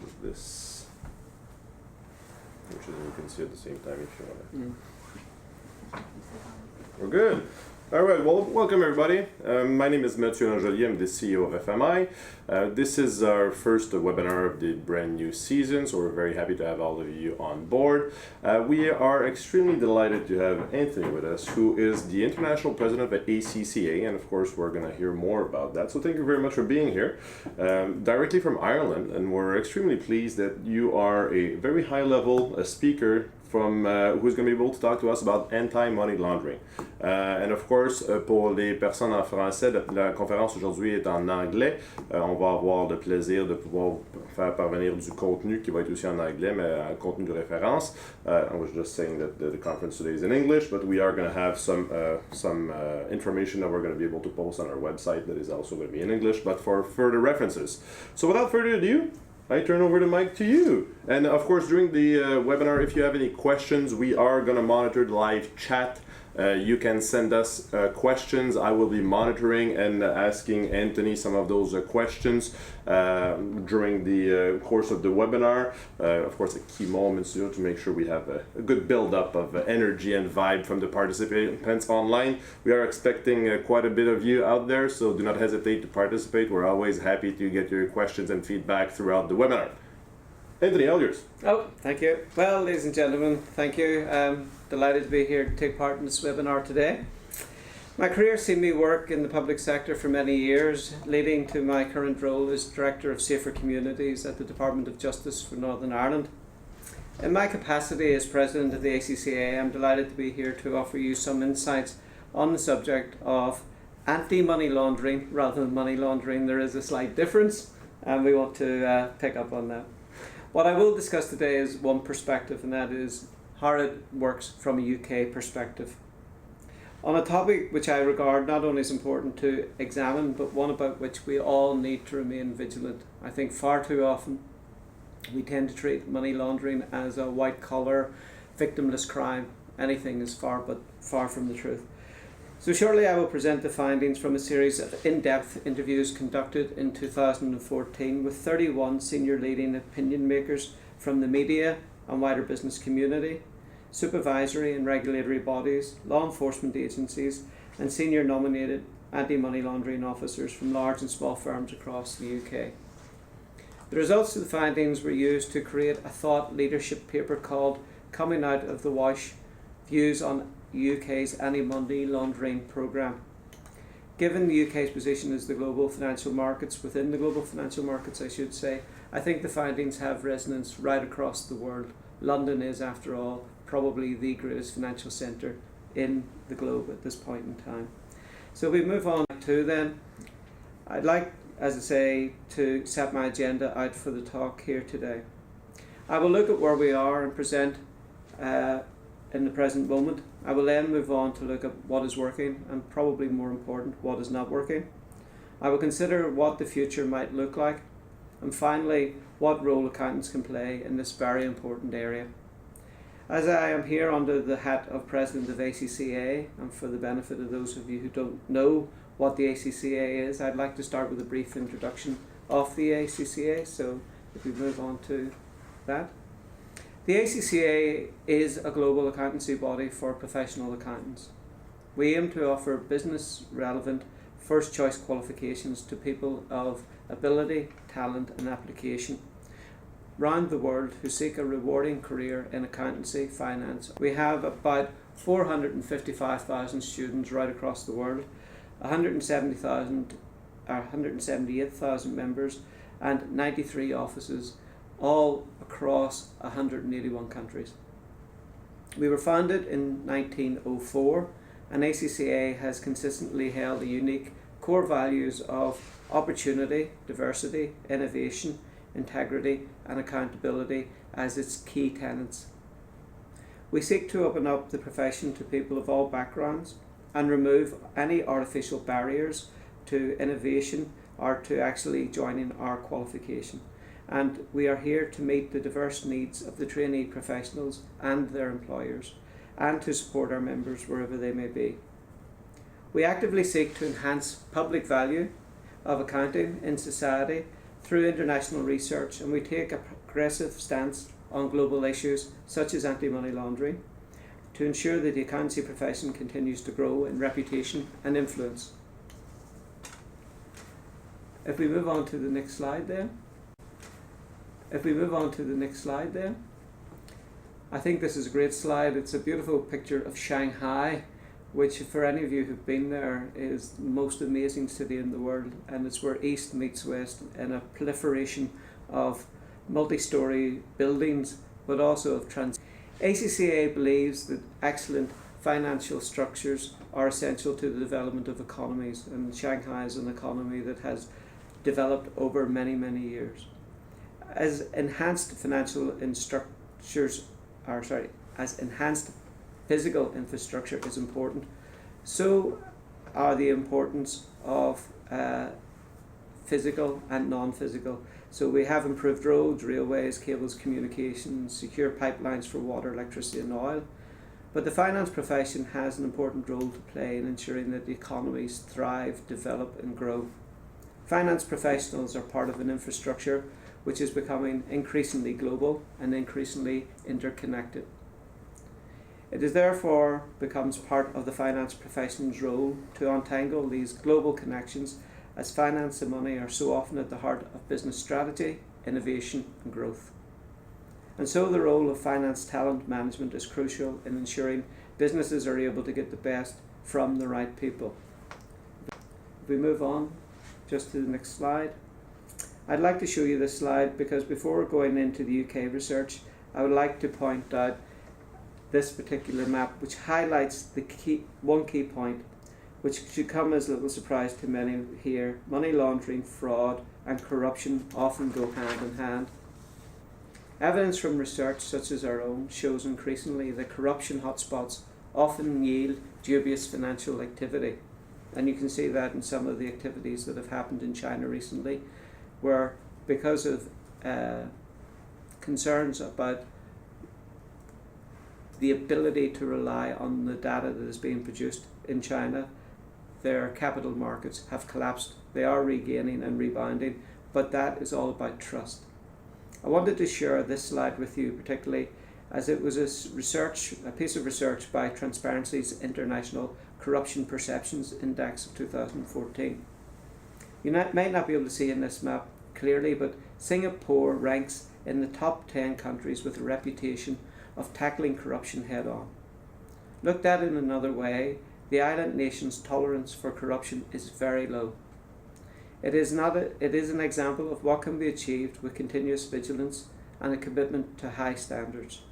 is this, which is you can see at the same time if you want to. We're good. All right, well, welcome everybody. My name is Mathieu Angelier, I'm the CEO of FMI. This is our first webinar of the brand new season, so we're very happy to have all of you on board. We are extremely delighted to have Anthony with us, who is the International President of ACCA, and of course we're going to hear more about that. So thank you very much for being here, directly from Ireland, and we're extremely pleased that you are a very high-level speaker from who's going to be able to talk to us about anti-money laundering. And of course, pour les personnes en français, la conférence aujourd'hui est en anglais. On va avoir le plaisir de pouvoir faire parvenir du contenu qui va être aussi en anglais, mais un contenu de référence. I was just saying that the conference today is in English, but we are going to have some information that we're going to be able to post on our website that is also going to be in English, but for further references. So without further ado, I turn over the mic to you. And of course, during the webinar, if you have any questions, we are going to monitor the live chat. You can send us questions. I will be monitoring and asking Anthony some of those questions during the course of the webinar. Of course, at key moments to make sure we have a good build-up of energy and vibe from the participants online. We are expecting quite a bit of you out there, so do not hesitate to participate. We're always happy to get your questions and feedback throughout the webinar. Anthony, all yours. Oh, thank you. Well, ladies and gentlemen, thank you. Delighted to be here to take part in this webinar today. My career has seen me work in the public sector for many years, leading to my current role as Director of Safer Communities at the Department of Justice for Northern Ireland. In my capacity as President of the ACCA, I'm delighted to be here to offer you some insights on the subject of anti-money laundering rather than money laundering. There is a slight difference, and we want to pick up on that. What I will discuss today is one perspective, and that is how it works from a UK perspective. On a topic which I regard not only as important to examine, but one about which we all need to remain vigilant. I think far too often we tend to treat money laundering as a white-collar, victimless crime. Anything is far from the truth. So shortly I will present the findings from a series of in-depth interviews conducted in 2014 with 31 senior leading opinion makers from the media and wider business community, supervisory and regulatory bodies, law enforcement agencies, and senior nominated anti-money laundering officers from large and small firms across the UK. The results of the findings were used to create a thought leadership paper called Coming Out of the Wash, Views on UK's Anti-Money Laundering Programme. Given the UK's position as the global financial markets, within the global financial markets I should say, I think the findings have resonance right across the world. London is, after all, probably the greatest financial centre in the globe at this point in time. So we move on to then. I'd like, as I say, to set my agenda out for the talk here today. I will look at where we are and present in the present moment. I will then move on to look at what is working and, probably more important, what is not working. I will consider what the future might look like, and finally what role accountants can play in this very important area. As I am here under the hat of President of ACCA, and for the benefit of those of you who don't know what the ACCA is, I'd like to start with a brief introduction of the ACCA, so if we move on to that. The ACCA is a global accountancy body for professional accountants. We aim to offer business-relevant first-choice qualifications to people of ability, talent and application round the world who seek a rewarding career in accountancy, finance. We have about 455,000 students right across the world, 178,000 members and 93 offices, all across 181 countries. We were founded in 1904, and ACCA has consistently held the unique core values of opportunity, diversity, innovation, integrity and accountability as its key tenets. We seek to open up the profession to people of all backgrounds and remove any artificial barriers to innovation or to actually joining our qualification. And we are here to meet the diverse needs of the trainee professionals and their employers, and to support our members wherever they may be. We actively seek to enhance public value of accounting in society through international research, and we take a progressive stance on global issues such as anti-money laundering to ensure that the accountancy profession continues to grow in reputation and influence. If we move on to the next slide then. I think this is a great slide. It's a beautiful picture of Shanghai, which for any of you who've been there is the most amazing city in the world, and it's where East meets West in a proliferation of multi-storey buildings, but also of ACCA believes that excellent financial structures are essential to the development of economies, and Shanghai is an economy that has developed over many, many years. As enhanced physical infrastructure is important, so are the importance of physical and non-physical. So we have improved roads, railways, cables, communications, secure pipelines for water, electricity and oil. But the finance profession has an important role to play in ensuring that the economies thrive, develop and grow. Finance professionals are part of an infrastructure which is becoming increasingly global and increasingly interconnected. It is therefore becomes part of the finance profession's role to untangle these global connections, as finance and money are so often at the heart of business strategy, innovation and growth. And so the role of finance talent management is crucial in ensuring businesses are able to get the best from the right people. If we move on just to the next slide. I'd like to show you this slide because before going into the UK research, I would like to point out this particular map, which highlights one key point, which should come as a little surprise to many here. Money laundering, fraud and corruption often go hand in hand. Evidence from research such as our own shows increasingly that corruption hotspots often yield dubious financial activity. And you can see that in some of the activities that have happened in China recently, where because of concerns about the ability to rely on the data that is being produced in China, their capital markets have collapsed. They are regaining and rebounding, but that is all about trust. I wanted to share this slide with you particularly as it was a piece of research by Transparency's International Corruption Perceptions Index of 2014. You might not be able to see in this map clearly, but Singapore ranks in the top 10 countries with a reputation of tackling corruption head-on. Looked at in another way, the island nation's tolerance for corruption is very low. It is an example of what can be achieved with continuous vigilance and a commitment to high standards.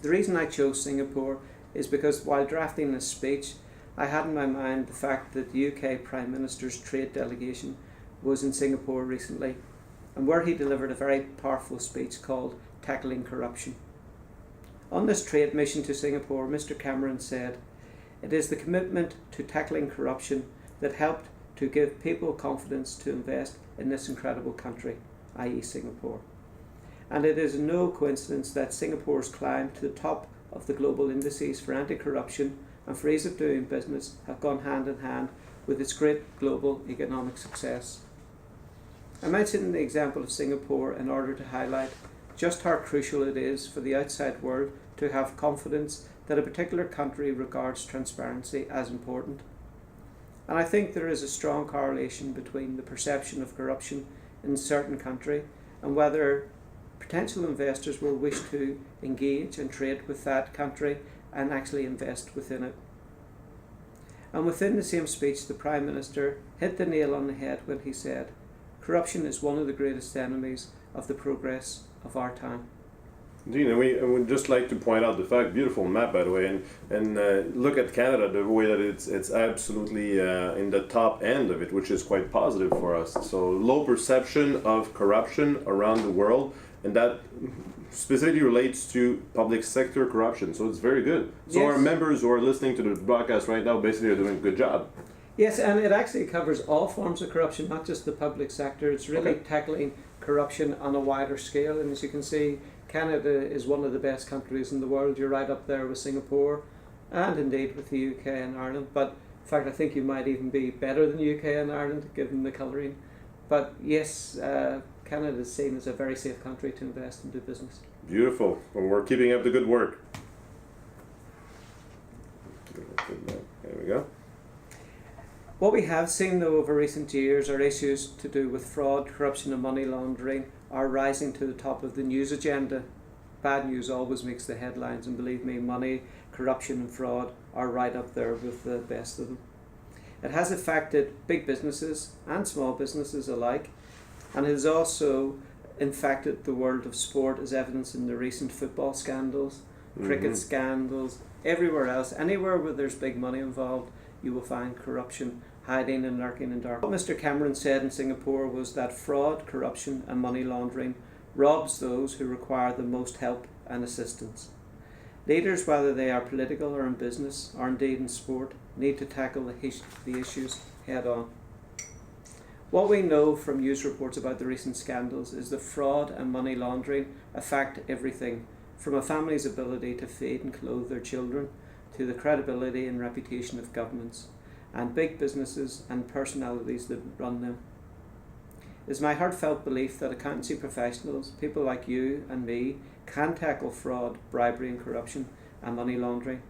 The reason I chose Singapore is because while drafting this speech, I had in my mind the fact that the UK Prime Minister's trade delegation was in Singapore recently, and where he delivered a very powerful speech called Tackling Corruption. On this trade mission to Singapore, Mr. Cameron said, "It is the commitment to tackling corruption that helped to give people confidence to invest in this incredible country, i.e. Singapore. And it is no coincidence that Singapore's climb to the top of the global indices for anti-corruption and for ease of doing business have gone hand in hand with its great global economic success." I mentioned the example of Singapore in order to highlight just how crucial it is for the outside world to have confidence that a particular country regards transparency as important. And I think there is a strong correlation between the perception of corruption in a certain country and whether potential investors will wish to engage and trade with that country and actually invest within it. And within the same speech, the Prime Minister hit the nail on the head when he said, "Corruption is one of the greatest enemies of the progress of our time." Indeed, and we would just like to point out the fact, beautiful map by the way, and look at Canada, the way that it's absolutely in the top end of it, which is quite positive for us. So low perception of corruption around the world, and that specifically relates to public sector corruption, so it's very good. So yes. Our members who are listening to the broadcast right now basically are doing a good job. Yes, and it actually covers all forms of corruption, not just the public sector. It's really tackling corruption on a wider scale, and as you can see, Canada is one of the best countries in the world. You're right up there with Singapore and indeed with the UK and Ireland. But in fact, I think you might even be better than UK and Ireland given the colouring. But yes, Canada is seen as a very safe country to invest and do business. Beautiful. Well, we're keeping up the good work. There we go. What we have seen though over recent years are issues to do with fraud, corruption and money laundering are rising to the top of the news agenda. Bad news always makes the headlines, and believe me, money, corruption and fraud are right up there with the best of them. It has affected big businesses and small businesses alike, and it has also infected the world of sport, as evidenced in the recent football scandals, cricket scandals, everywhere else. Anywhere where there's big money involved, you will find corruption hiding and lurking in dark. What Mr. Cameron said in Singapore was that fraud, corruption and money laundering robs those who require the most help and assistance. Leaders, whether they are political or in business, or indeed in sport, need to tackle the issues head on. What we know from news reports about the recent scandals is that fraud and money laundering affect everything, from a family's ability to feed and clothe their children, to the credibility and reputation of governments, and big businesses and personalities that run them. It is my heartfelt belief that accountancy professionals, people like you and me, can tackle fraud, bribery and corruption and money laundering.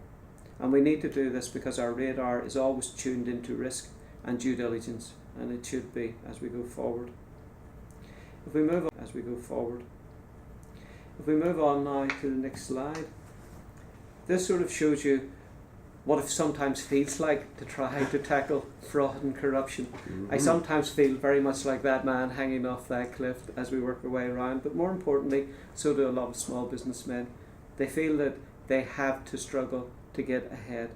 And we need to do this because our radar is always tuned into risk and due diligence, and it should be as we go forward. If we move on now to the next slide, this sort of shows you what it sometimes feels like to try to tackle fraud and corruption. I sometimes feel very much like that man hanging off that cliff as we work our way around, but more importantly, so do a lot of small businessmen. They feel that they have to struggle to get ahead.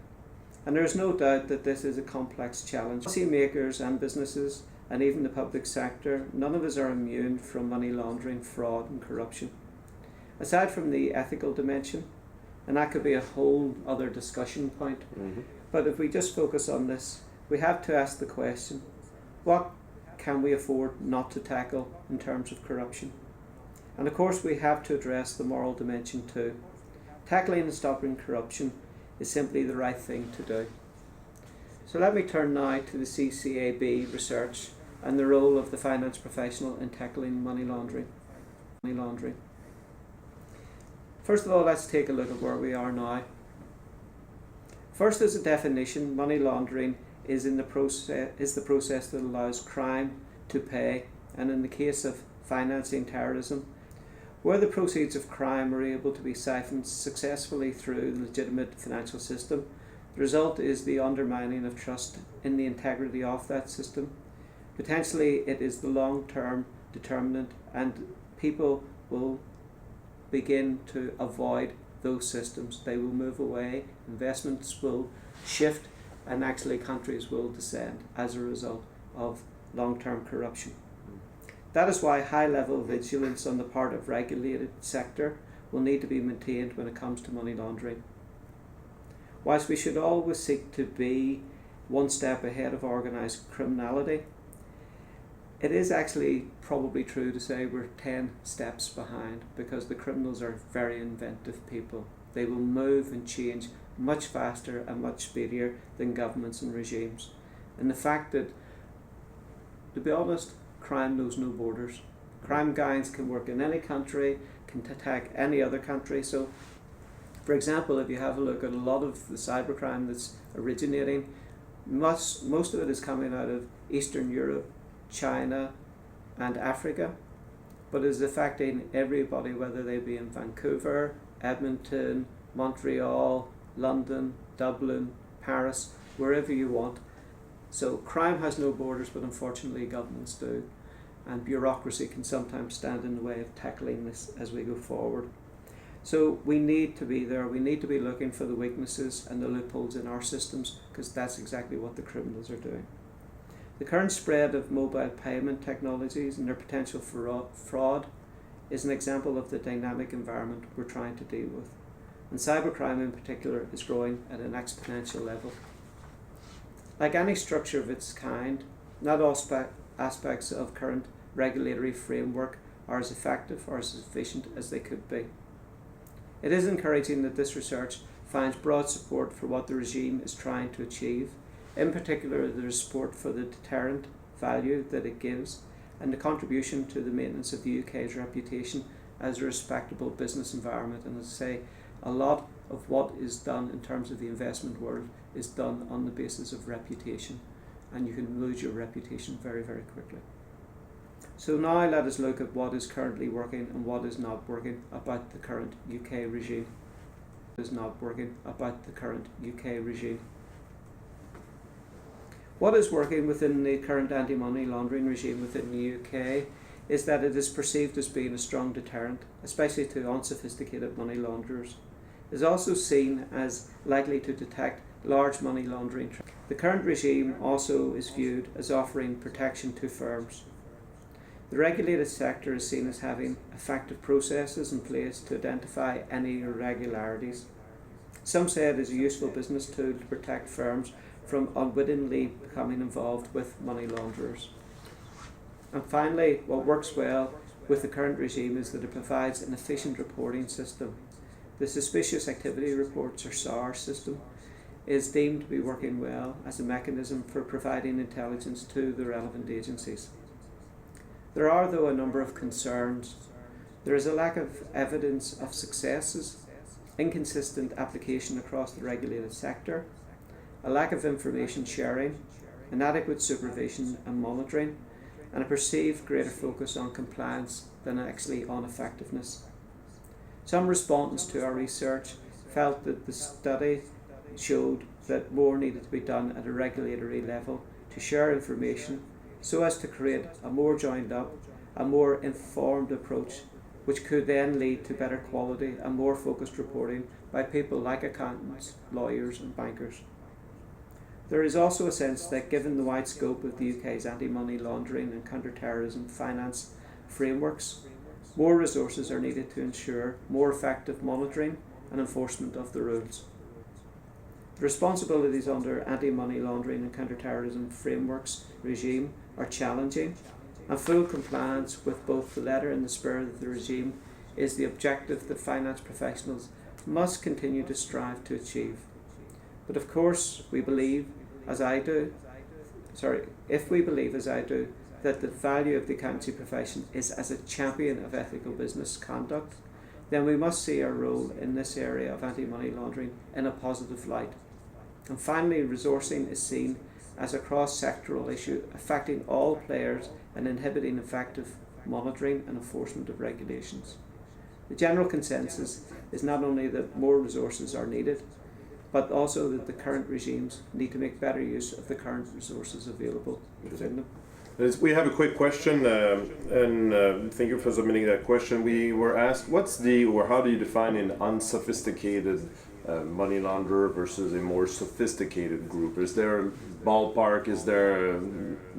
And there is no doubt that this is a complex challenge. Policy makers and businesses, and even the public sector, none of us are immune from money laundering, fraud and corruption. Aside from the ethical dimension, and that could be a whole other discussion point, but if we just focus on this, we have to ask the question, what can we afford not to tackle in terms of corruption? And of course we have to address the moral dimension too. Tackling and stopping corruption is simply the right thing to do. So let me turn now to the CCAB research and the role of the finance professional in tackling money laundering. First of all, let's take a look at where we are now. First, as a definition, money laundering is the process that allows crime to pay, and in the case of financing terrorism, where the proceeds of crime are able to be siphoned successfully through the legitimate financial system, the result is the undermining of trust in the integrity of that system. Potentially, it is the long-term determinant, and people will begin to avoid those systems. They will move away, investments will shift, and actually countries will descend as a result of long-term corruption. That is why high-level vigilance on the part of regulated sector will need to be maintained when it comes to money laundering. Whilst we should always seek to be one step ahead of organised criminality, it is actually probably true to say we're 10 steps behind, because the criminals are very inventive people. They will move and change much faster and much speedier than governments and regimes. And the fact that, to be honest, crime knows no borders. Crime gangs can work in any country, can attack any other country. So, for example, if you have a look at a lot of the cybercrime that's originating, most of it is coming out of Eastern Europe, China and Africa, but is affecting everybody, whether they be in Vancouver, Edmonton, Montreal, London, Dublin, Paris, wherever you want. So crime has no borders, but unfortunately governments do, and bureaucracy can sometimes stand in the way of tackling this as we go forward. So we need to be there, we need to be looking for the weaknesses and the loopholes in our systems, because that's exactly what the criminals are doing. The current spread of mobile payment technologies and their potential for fraud is an example of the dynamic environment we're trying to deal with. And cybercrime in particular is growing at an exponential level. Like any structure of its kind, not all aspects of current regulatory framework are as effective or as efficient as they could be. It is encouraging that this research finds broad support for what the regime is trying to achieve. In particular, there is support for the deterrent value that it gives, and the contribution to the maintenance of the UK's reputation as a respectable business environment. And as I say, a lot of what is done in terms of the investment world is done on the basis of reputation, and you can lose your reputation very, very quickly. So now let us look at what is currently working and what is not working about the current UK regime. What is working within the current anti-money laundering regime within the UK is that it is perceived as being a strong deterrent, especially to unsophisticated money launderers. It is also seen as likely to detect large money laundering. The current regime also is viewed as offering protection to firms. The regulated sector is seen as having effective processes in place to identify any irregularities. Some say it is a useful business tool to protect firms from unwittingly becoming involved with money launderers. And finally, what works well with the current regime is that it provides an efficient reporting system. The Suspicious Activity Reports, or SAR system, is deemed to be working well as a mechanism for providing intelligence to the relevant agencies. There are, though, a number of concerns. There is a lack of evidence of successes, inconsistent application across the regulated sector, a lack of information sharing, inadequate supervision and monitoring, and a perceived greater focus on compliance than actually on effectiveness. Some respondents to our research felt that the study showed that more needed to be done at a regulatory level to share information so as to create a more joined up, a more informed approach, which could then lead to better quality and more focused reporting by people like accountants, lawyers and bankers. There is also a sense that given the wide scope of the UK's anti-money laundering and counter-terrorism finance frameworks, more resources are needed to ensure more effective monitoring and enforcement of the rules. The responsibilities under anti-money laundering and counter-terrorism frameworks regime are challenging, and full compliance with both the letter and the spirit of the regime is the objective that finance professionals must continue to strive to achieve. But of course, if we believe as I do, that the value of the accountancy profession is as a champion of ethical business conduct, then we must see our role in this area of anti-money laundering in a positive light. And finally, resourcing is seen as a cross-sectoral issue affecting all players and inhibiting effective monitoring and enforcement of regulations. The general consensus is not only that more resources are needed, but also that the current regimes need to make better use of the current resources available within them. We have a quick question, and thank you for submitting that question. We were asked, how do you define an unsophisticated money launderer versus a more sophisticated group? Is there a ballpark? Is there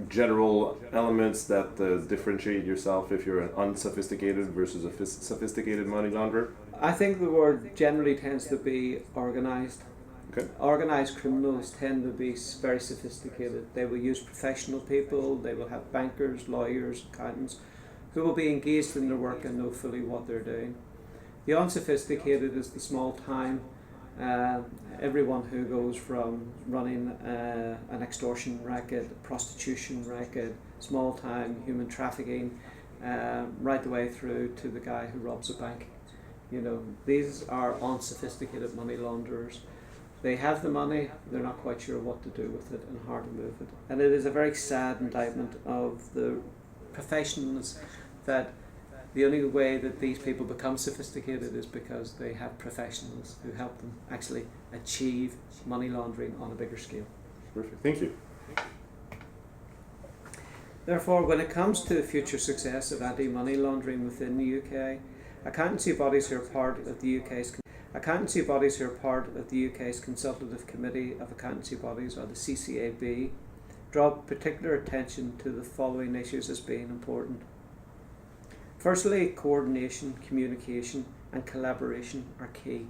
general elements that differentiate yourself if you're an unsophisticated versus a sophisticated money launderer? I think the word generally tends to be organised. Okay. Organised criminals tend to be very sophisticated. They will use professional people, they will have bankers, lawyers, accountants, who will be engaged in their work and know fully what they're doing. The unsophisticated is the small time, everyone who goes from running an extortion racket, prostitution racket, small time human trafficking, right the way through to the guy who robs a bank. You know, these are unsophisticated money launderers. They have the money, they're not quite sure what to do with it and how to move it. And it is a very sad indictment of the professionals that the only way that these people become sophisticated is because they have professionals who help them actually achieve money laundering on a bigger scale. Perfect, thank you. Therefore, when it comes to the future success of anti-money laundering within the UK, accountancy bodies who are part of the UK's Consultative Committee of Accountancy Bodies, or the CCAB, draw particular attention to the following issues as being important. Firstly, coordination, communication and collaboration are key.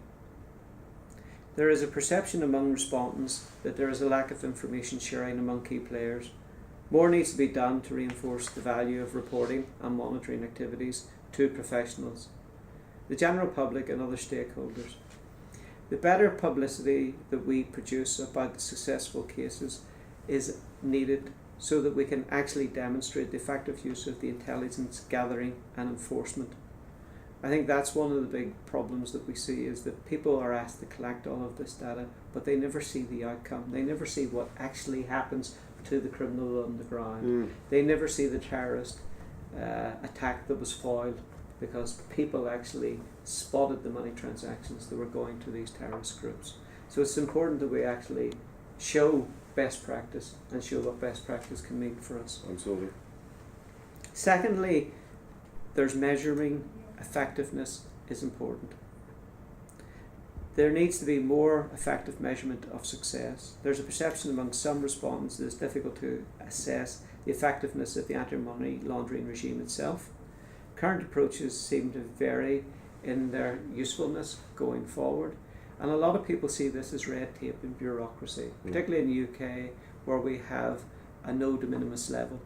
There is a perception among respondents that there is a lack of information sharing among key players. More needs to be done to reinforce the value of reporting and monitoring activities to professionals, the general public and other stakeholders. The better publicity that we produce about the successful cases is needed so that we can actually demonstrate the effective use of the intelligence gathering and enforcement. I think that's one of the big problems that we see, is that people are asked to collect all of this data, but they never see the outcome. They never see what actually happens to the criminal on the ground. They never see the terrorist attack that was foiled because people actually spotted the money transactions that were going to these terrorist groups. So it's important that we actually show best practice and show what best practice can mean for us. Absolutely. Secondly, there's measuring effectiveness is important. There needs to be more effective measurement of success. There's a perception among some respondents that it's difficult to assess the effectiveness of the anti-money laundering regime itself. Current approaches seem to vary in their usefulness going forward, and a lot of people see this as red tape and bureaucracy, particularly in the UK, where we have a no de minimis level.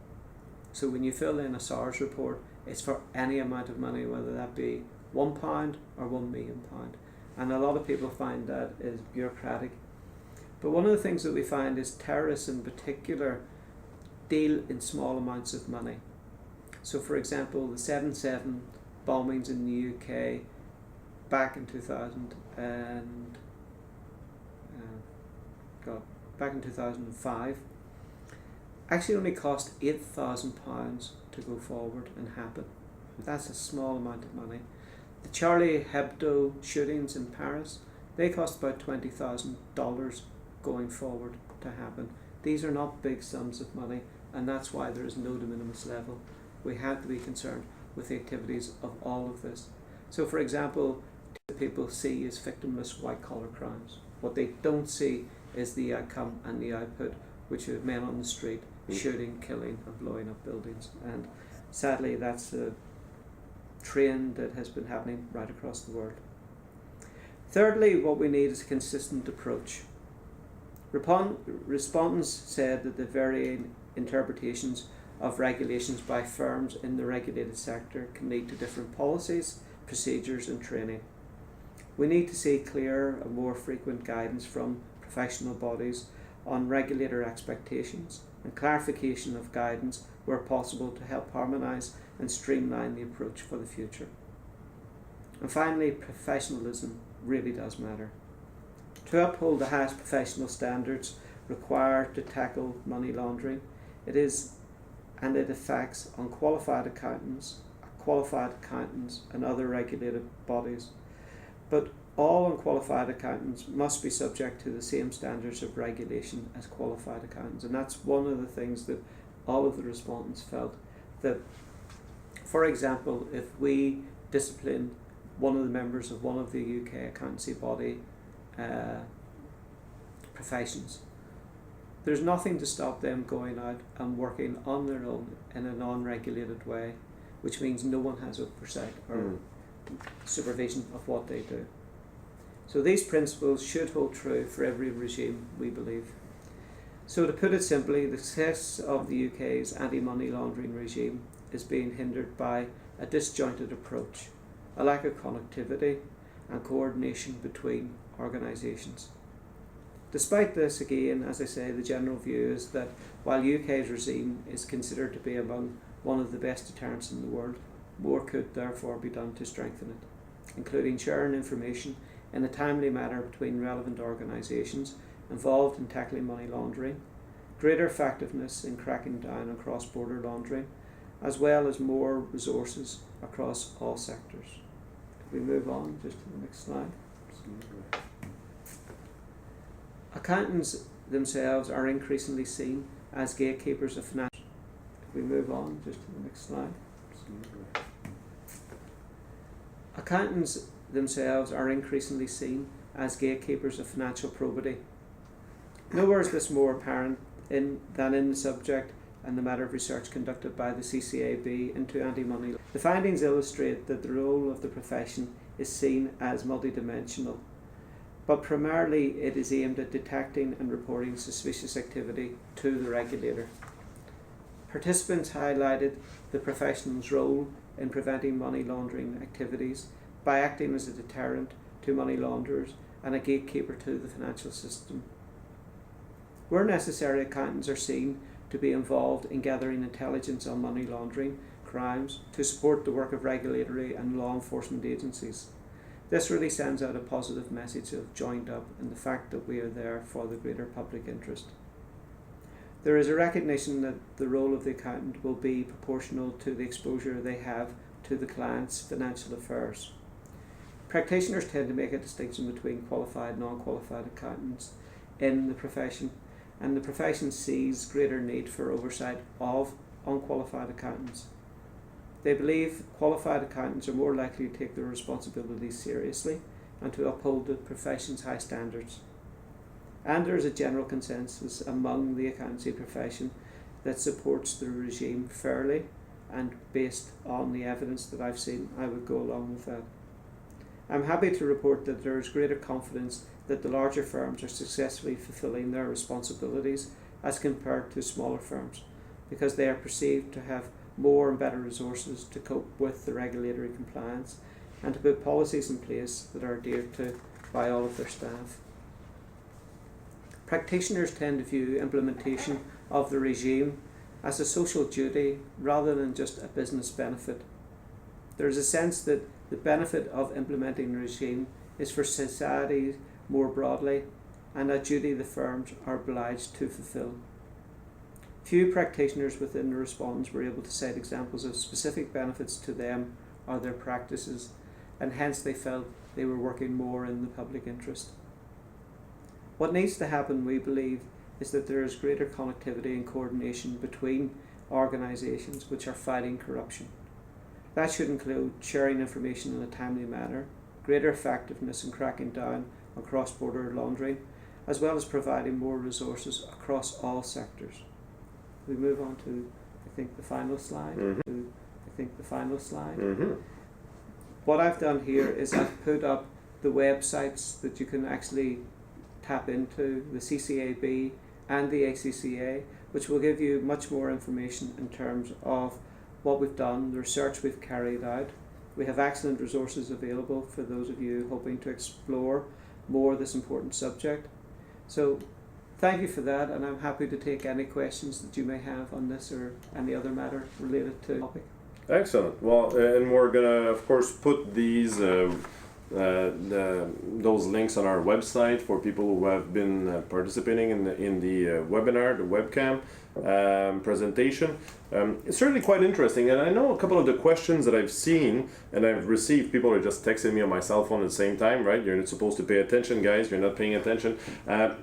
So when you fill in a SARS report, it's for any amount of money, whether that be £1 or £1 million. And a lot of people find that is bureaucratic. But one of the things that we find is terrorists in particular deal in small amounts of money. So for example, the 7/7 bombings in the UK back in 2005 actually only cost £8,000 to go forward and happen. That's a small amount of money. The Charlie Hebdo shootings in Paris, they cost about $20,000 going forward to happen. These are not big sums of money, and that's why there is no de minimis level. We have to be concerned with the activities of all of this. So for example, people see is victimless white collar crimes. What they don't see is the outcome and the output, which is men on the street shooting, killing and blowing up buildings. And sadly that's a trend that has been happening right across the world. Thirdly, what we need is a consistent approach. Respondents said that the varying interpretations of regulations by firms in the regulated sector can lead to different policies, procedures and training. We need to see clearer and more frequent guidance from professional bodies on regulator expectations and clarification of guidance where possible to help harmonise and streamline the approach for the future. And finally, professionalism really does matter. To uphold the highest professional standards required to tackle money laundering, it affects unqualified accountants and other regulated bodies. But all unqualified accountants must be subject to the same standards of regulation as qualified accountants. And that's one of the things that all of the respondents felt, that, for example, if we discipline one of the members of one of the UK accountancy body professions, there's nothing to stop them going out and working on their own in a non-regulated way, which means no one has oversight or supervision of what they do. So these principles should hold true for every regime, we believe. So to put it simply, the success of the UK's anti-money laundering regime is being hindered by a disjointed approach, a lack of connectivity and coordination between organisations. Despite this, again, as I say, the general view is that while UK's regime is considered to be among one of the best deterrents in the world, more could therefore be done to strengthen it, including sharing information in a timely manner between relevant organisations involved in tackling money laundering, greater effectiveness in cracking down on cross-border laundering, as well as more resources across all sectors. If we move on just to the next slide. Accountants themselves are increasingly seen as gatekeepers of financial. If we move on just to the next slide. Accountants themselves are increasingly seen as gatekeepers of financial probity. Nowhere is this more apparent than in the subject and the matter of research conducted by the CCAB into anti-money. The findings illustrate that the role of the profession is seen as multidimensional, but primarily it is aimed at detecting and reporting suspicious activity to the regulator. Participants highlighted the profession's role in preventing money laundering activities by acting as a deterrent to money launderers and a gatekeeper to the financial system. Where necessary, accountants are seen to be involved in gathering intelligence on money laundering crimes to support the work of regulatory and law enforcement agencies. This really sends out a positive message of joined up and the fact that we are there for the greater public interest. There is a recognition that the role of the accountant will be proportional to the exposure they have to the client's financial affairs. Practitioners tend to make a distinction between qualified and non-qualified accountants in the profession, and the profession sees greater need for oversight of unqualified accountants. They believe qualified accountants are more likely to take their responsibilities seriously and to uphold the profession's high standards. And there is a general consensus among the accountancy profession that supports the regime fairly, and based on the evidence that I've seen, I would go along with that. I'm happy to report that there is greater confidence that the larger firms are successfully fulfilling their responsibilities as compared to smaller firms, because they are perceived to have more and better resources to cope with the regulatory compliance and to put policies in place that are adhered to by all of their staff. Practitioners tend to view implementation of the regime as a social duty rather than just a business benefit. There is a sense that the benefit of implementing the regime is for society more broadly, and a duty the firms are obliged to fulfil. Few practitioners within the respondents were able to cite examples of specific benefits to them or their practices, and hence they felt they were working more in the public interest. What needs to happen, we believe, is that there is greater connectivity and coordination between organisations which are fighting corruption. That should include sharing information in a timely manner, greater effectiveness in cracking down on cross-border laundering, as well as providing more resources across all sectors. We move on to, I think, the final slide. What I've done here is I've put up the websites that you can actually tap into, the CCAB and the ACCA, which will give you much more information in terms of what we've done, the research we've carried out. We have excellent resources available for those of you hoping to explore more this important subject. So thank you for that, and I'm happy to take any questions that you may have on this or any other matter related to the topic. Excellent. Well, and we're gonna, of course, put these those links on our website for people who have been participating in the webinar, the webcam presentation. It's certainly quite interesting, and I know a couple of the questions that I've seen and I've received, people are just texting me on my cell phone at the same time, right? You're not supposed to pay attention, guys. You're not paying attention.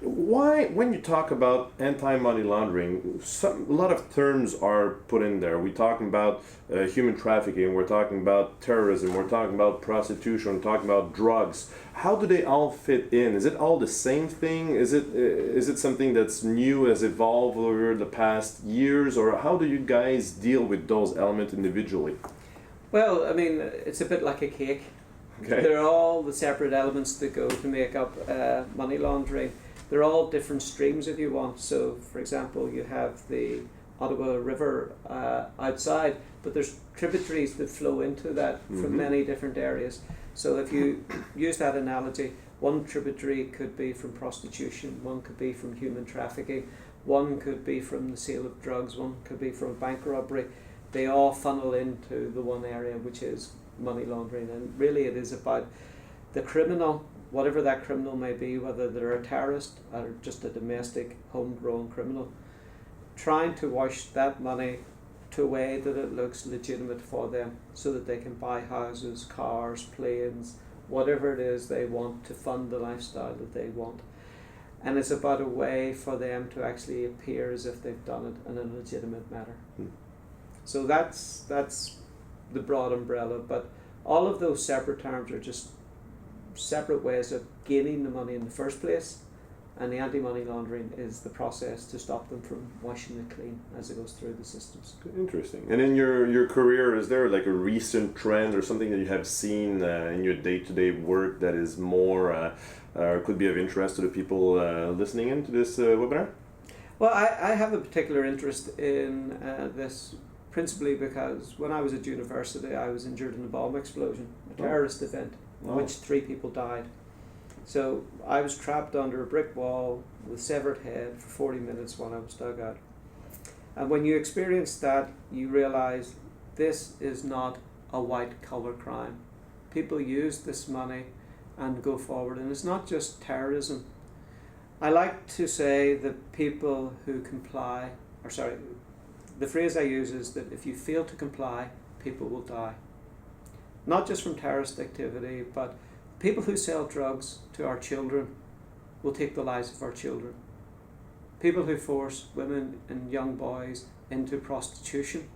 Why, when you talk about anti-money laundering, a lot of terms are put in there. We're talking about human trafficking, we're talking about terrorism, we're talking about prostitution, we're talking about drugs. How do they all fit in? Is it all the same thing? Is it something that's new, has evolved over the past years, or how do you guys deal with those elements individually? Well, I mean, it's a bit like a cake. Okay. They're all the separate elements that go to make up money laundering. They're all different streams if you want. So, for example, you have the Ottawa River outside, but there's tributaries that flow into that from many different areas. So if you use that analogy, one tributary could be from prostitution, one could be from human trafficking, one could be from the sale of drugs, one could be from bank robbery. They all funnel into the one area, which is money laundering. And really it is about the criminal, whatever that criminal may be, whether they're a terrorist or just a domestic homegrown criminal, trying to wash that money to a way that it looks legitimate for them so that they can buy houses, cars, planes, whatever it is they want to fund the lifestyle that they want. And it's about a way for them to actually appear as if they've done it in a legitimate manner. So that's the broad umbrella, but all of those separate terms are just separate ways of gaining the money in the first place, and the anti-money laundering is the process to stop them from washing it clean as it goes through the systems. Interesting. And in your career, is there like a recent trend or something that you have seen in your day-to-day work that is more could be of interest to the people listening into this webinar? Well, I have a particular interest in this principally because when I was at university I was injured in a bomb explosion, a terrorist event in which 3 people died. So I was trapped under a brick wall with severed head for 40 minutes while I was dug out. And when you experience that, you realize this is not a white collar crime. People use this money and go forward, and it's not just terrorism. I like to say that people who comply, the phrase I use is that if you fail to comply, people will die. Not just from terrorist activity, but people who sell drugs to our children will take the lives of our children. People who force women and young boys into prostitution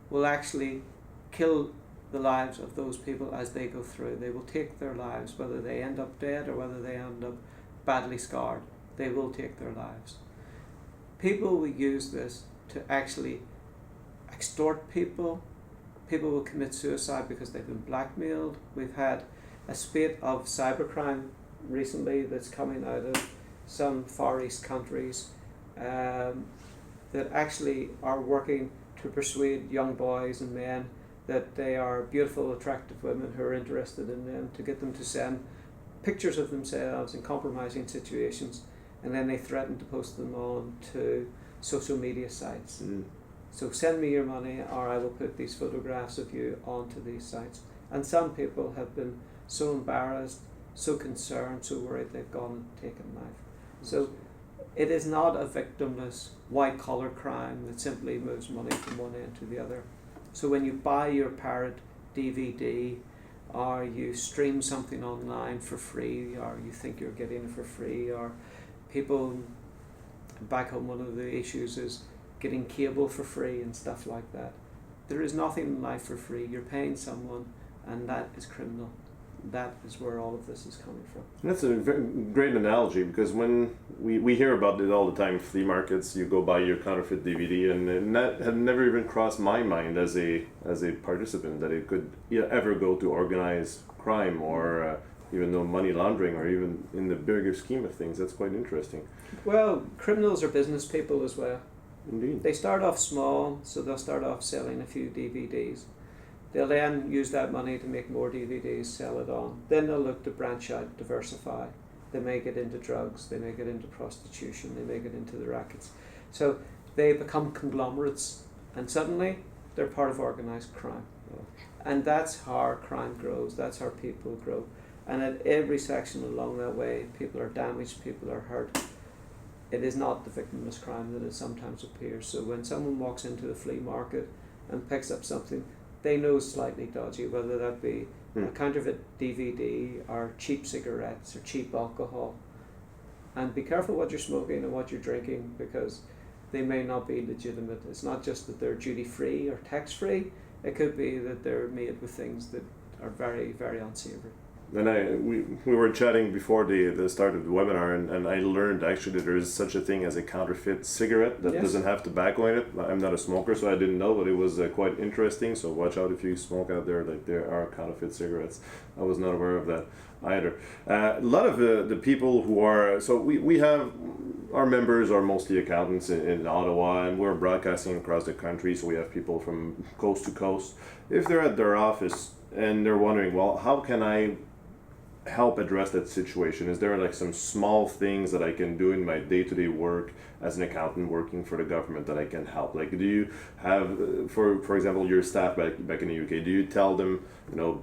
will actually kill the lives of those people as they go through. They will take their lives, whether they end up dead or whether they end up badly scarred. They will take their lives. People will use this to actually extort people. People will commit suicide because they've been blackmailed. We've had a spate of cybercrime recently that's coming out of some Far East countries that actually are working to persuade young boys and men that they are beautiful, attractive women who are interested in them, to get them to send pictures of themselves in compromising situations, and then they threaten to post them on to social media sites. So send me your money or I will put these photographs of you onto these sites. And some people have been so embarrassed, so concerned, so worried they've gone and taken life. So it is not a victimless white collar crime that simply moves money from one end to the other. So when you buy your pirate DVD or you stream something online for free, or you think you're getting it for free, or people back home, one of the issues is getting cable for free and stuff like that. There is nothing in life for free. You're paying someone, and that is criminal. That is where all of this is coming from. That's a very great analogy, because when we hear about it all the time, flea markets, you go buy your counterfeit DVD, and that had never even crossed my mind as a participant that it could ever go to organized crime or even though money laundering, or even in the bigger scheme of things. That's quite interesting. Well, criminals are business people as well. Indeed. They start off small, so they'll start off selling a few DVDs. They'll then use that money to make more DVDs, sell it on. Then they'll look to branch out, diversify. They may get into drugs, they may get into prostitution, they may get into the rackets. So they become conglomerates, and suddenly they're part of organised crime. And that's how crime grows, that's how people grow. And at every section along that way, people are damaged, people are hurt. It is not the victimless crime that it sometimes appears. So when someone walks into the flea market and picks up something they know is slightly dodgy, whether that be a counterfeit DVD or cheap cigarettes or cheap alcohol, and be careful what you're smoking and what you're drinking, because they may not be legitimate. It's not just that they're duty free or tax free, it could be that they're made with things that are very, very unsavory. And we were chatting before the start of the webinar, and I learned actually there is such a thing as a counterfeit cigarette that doesn't have tobacco in it. I'm not a smoker, so I didn't know, but it was quite interesting. So watch out if you smoke out there, like there are counterfeit cigarettes. I was not aware of that either. A lot of the people who are, so we have, our members are mostly accountants in Ottawa, and we're broadcasting across the country, so we have people from coast to coast. If they're at their office and they're wondering, well, how can I help address that situation? Is there like some small things that I can do in my day-to-day work as an accountant working for the government that I can help? Like, do you have, for example, your staff back in the UK, do you tell them,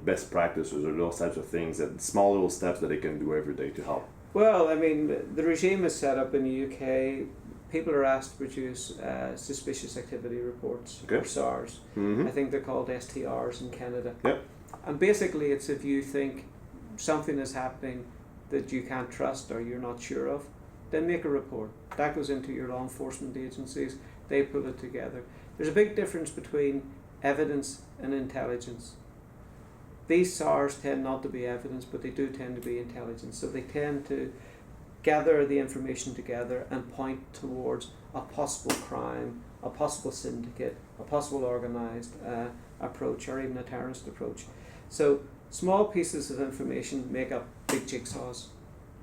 best practices or those types of things, that small little steps that they can do every day to help? Well, I mean, the regime is set up in the UK. People are asked to produce suspicious activity reports, or SARS. I think they're called STRs in Canada. Yep. And basically it's if you think something is happening that you can't trust or you're not sure of, then make a report. That goes into your law enforcement agencies. They put it together. There's a big difference between evidence and intelligence. These SARs tend not to be evidence, but they do tend to be intelligence. So they tend to gather the information together and point towards a possible crime, a possible syndicate, a possible organised approach, or even a terrorist approach. So small pieces of information make up big jigsaws,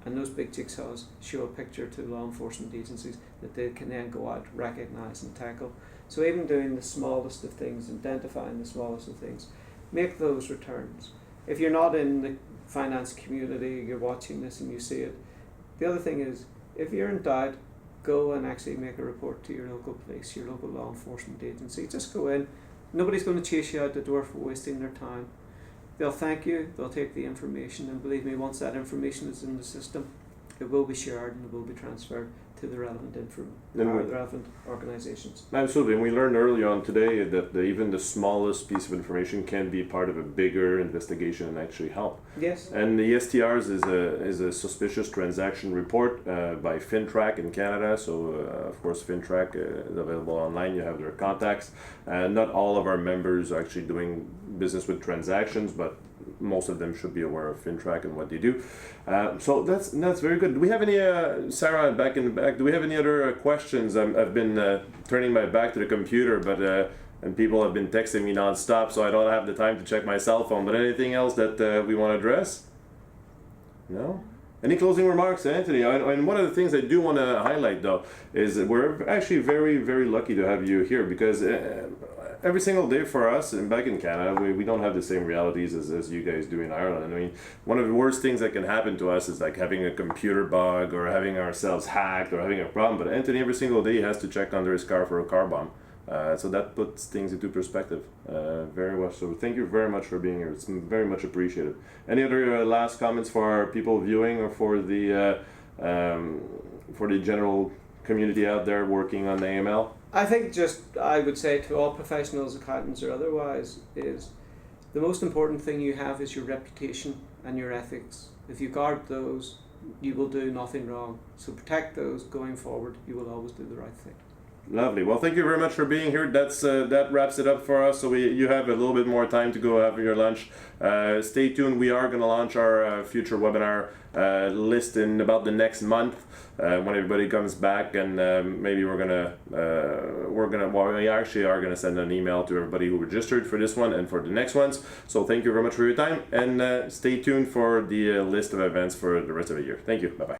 and those big jigsaws show a picture to law enforcement agencies that they can then go out, recognise and tackle. So even doing the smallest of things, identifying the smallest of things, make those returns. If you're not in the finance community, you're watching this and you see it. The other thing is, if you're in doubt, go and actually make a report to your local police, your local law enforcement agency. Just go in. Nobody's going to chase you out the door for wasting their time. They'll thank you, they'll take the information, and believe me, once that information is in the system, it will be shared and it will be transferred to the relevant the relevant organisations. Absolutely, and we learned early on today that even the smallest piece of information can be part of a bigger investigation and actually help. Yes. And the STRs is a suspicious transaction report by FinTrack in Canada. So of course FinTrack is available online. You have their contacts. Not all of our members are actually doing business with transactions, but most of them should be aware of FinTrack and what they do. So that's very good. Do we have any, Sarah, back in the back, do we have any other questions? I've been turning my back to the computer, but and people have been texting me non-stop, so I don't have the time to check my cell phone. But anything else that we want to address? No? Any closing remarks, Anthony? And one of the things I do want to highlight, though, is that we're actually very, very lucky to have you here, because every single day for us, and back in Canada, we don't have the same realities as you guys do in Ireland. I mean, one of the worst things that can happen to us is like having a computer bug or having ourselves hacked or having a problem. But Anthony, every single day, has to check under his car for a car bomb. So that puts things into perspective very much. So thank you very much for being here. It's very much appreciated. Any other last comments for our people viewing, or for the general community out there working on the AML? I think I would say to all professionals, accountants or otherwise, is the most important thing you have is your reputation and your ethics. If you guard those, you will do nothing wrong. So protect those going forward. You will always do the right thing. Lovely. Well, thank you very much for being here. That wraps it up for us. So you have a little bit more time to go have your lunch. Stay tuned. We are going to launch our future webinar list in about the next month when everybody comes back, and maybe we actually are gonna send an email to everybody who registered for this one and for the next ones. So thank you very much for your time, and stay tuned for the list of events for the rest of the year. Thank you. Bye bye.